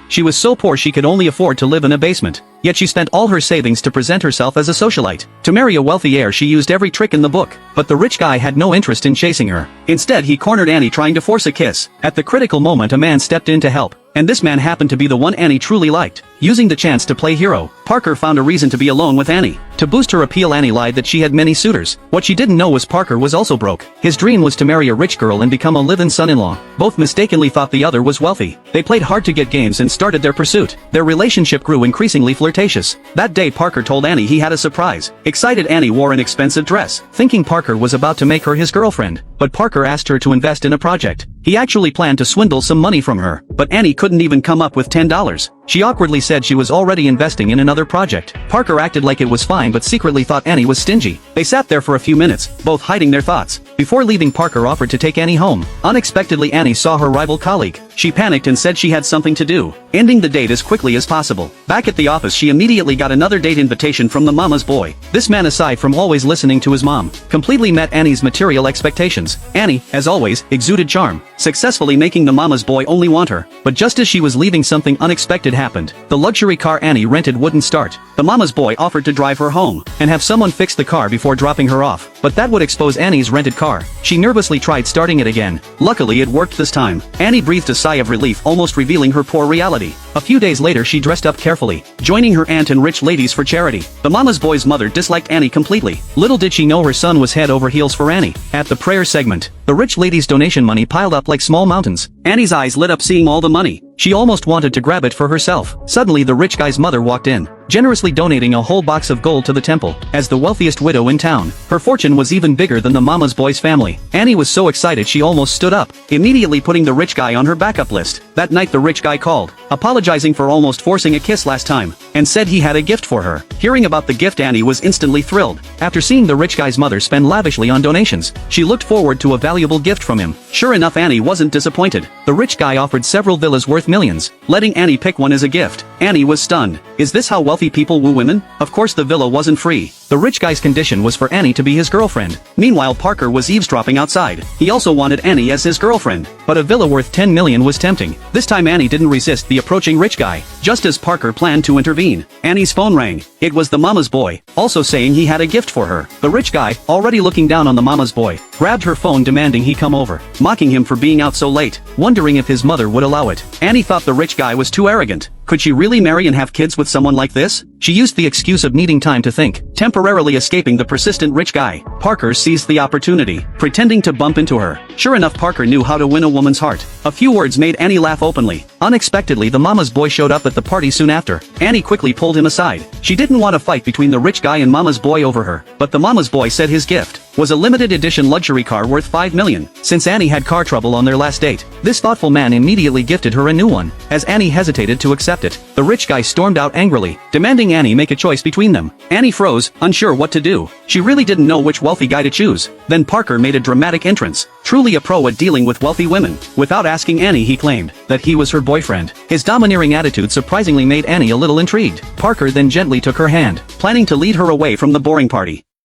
She was so poor she could only afford to live in a basement. Yet she spent all her savings to present herself as a socialite. To marry a wealthy heir she used every trick in the book, but the rich guy had no interest in chasing her. Instead he cornered Annie trying to force a kiss. At the critical moment a man stepped in to help, and this man happened to be the one Annie truly liked. Using the chance to play hero, Parker found a reason to be alone with Annie. To boost her appeal Annie lied that she had many suitors. What she didn't know was Parker was also broke. His dream was to marry a rich girl and become a live-in son-in-law. Both mistakenly thought the other was wealthy. They played hard to get games and started their pursuit. Their relationship grew increasingly flirtatious. That day Parker told Annie he had a surprise. Excited Annie wore an expensive dress, thinking Parker was about to make her his girlfriend. But Parker asked her to invest in a project. He actually planned to swindle some money from her, but Annie couldn't even come up with $10. She awkwardly said she was already investing in another project. Parker acted like it was fine but secretly thought Annie was stingy. They sat there for a few minutes, both hiding their thoughts. Before leaving Parker offered to take Annie home. Unexpectedly Annie saw her rival colleague. She panicked and said she had something to do, ending the date as quickly as possible. Back at the office she immediately got another date invitation from the mama's boy. This man, aside from always listening to his mom, completely met Annie's material expectations. Annie, as always, exuded charm, successfully making the mama's boy only want her. But just as she was leaving something unexpected happened. The luxury car Annie rented wouldn't start. The mama's boy offered to drive her home and have someone fix the car before dropping her off, but that would expose Annie's rented car. She nervously tried starting it again. Luckily it worked this time. Annie breathed a sigh of relief, almost revealing her poor reality. A few days later she dressed up carefully, joining her aunt and rich ladies for charity. The mama's boy's mother disliked Annie completely. Little did she know her son was head over heels for Annie. At the prayer segment, the rich lady's donation money piled up like small mountains. Annie's eyes lit up seeing all the money. She almost wanted to grab it for herself. Suddenly the rich guy's mother walked in, generously donating a whole box of gold to the temple. As the wealthiest widow in town, her fortune was even bigger than the mama's boy's family. Annie was so excited she almost stood up, immediately putting the rich guy on her backup list. That night the rich guy called, apologizing for almost forcing a kiss last time, and said he had a gift for her. Hearing about the gift Annie was instantly thrilled. After seeing the rich guy's mother spend lavishly on donations, she looked forward to a valuable gift from him. Sure enough, Annie wasn't disappointed. The rich guy offered several villas worth millions, letting Annie pick one as a gift. Annie was stunned. Is this how wealthy people woo women? Of course the villa wasn't free. The rich guy's condition was for Annie to be his girlfriend. Meanwhile Parker was eavesdropping outside. He also wanted Annie as his girlfriend. But a villa worth 10 million was tempting. This time Annie didn't resist the approaching rich guy. Just as Parker planned to intervene, Annie's phone rang. It was the mama's boy, also saying he had a gift for her. The rich guy, already looking down on the mama's boy, grabbed her phone demanding he come over, mocking him for being out so late, wondering if his mother would allow it. Annie thought the rich guy was too arrogant. Could she really marry and have kids with someone like this? She used the excuse of needing time to think, temporarily escaping the persistent rich guy. Parker seized the opportunity, pretending to bump into her. Sure enough, Parker knew how to win a woman's heart. A few words made Annie laugh openly. Unexpectedly, the mama's boy showed up at the party soon after. Annie quickly pulled him aside. She didn't want a fight between the rich guy and mama's boy over her, but the mama's boy said his gift was a limited edition luxury car worth 5 million. Since Annie had car trouble on their last date, this thoughtful man immediately gifted her a new one. As Annie hesitated to accept it, the rich guy stormed out angrily, demanding Annie make a choice between them. Annie froze, unsure what to do. She really didn't know which wealthy guy to choose. Then Parker made a dramatic entrance, truly a pro at dealing with wealthy women. Without asking Annie, he claimed that he was her boyfriend. His domineering attitude surprisingly made Annie a little intrigued. Parker then gently took her hand, planning to lead her away from the boring party.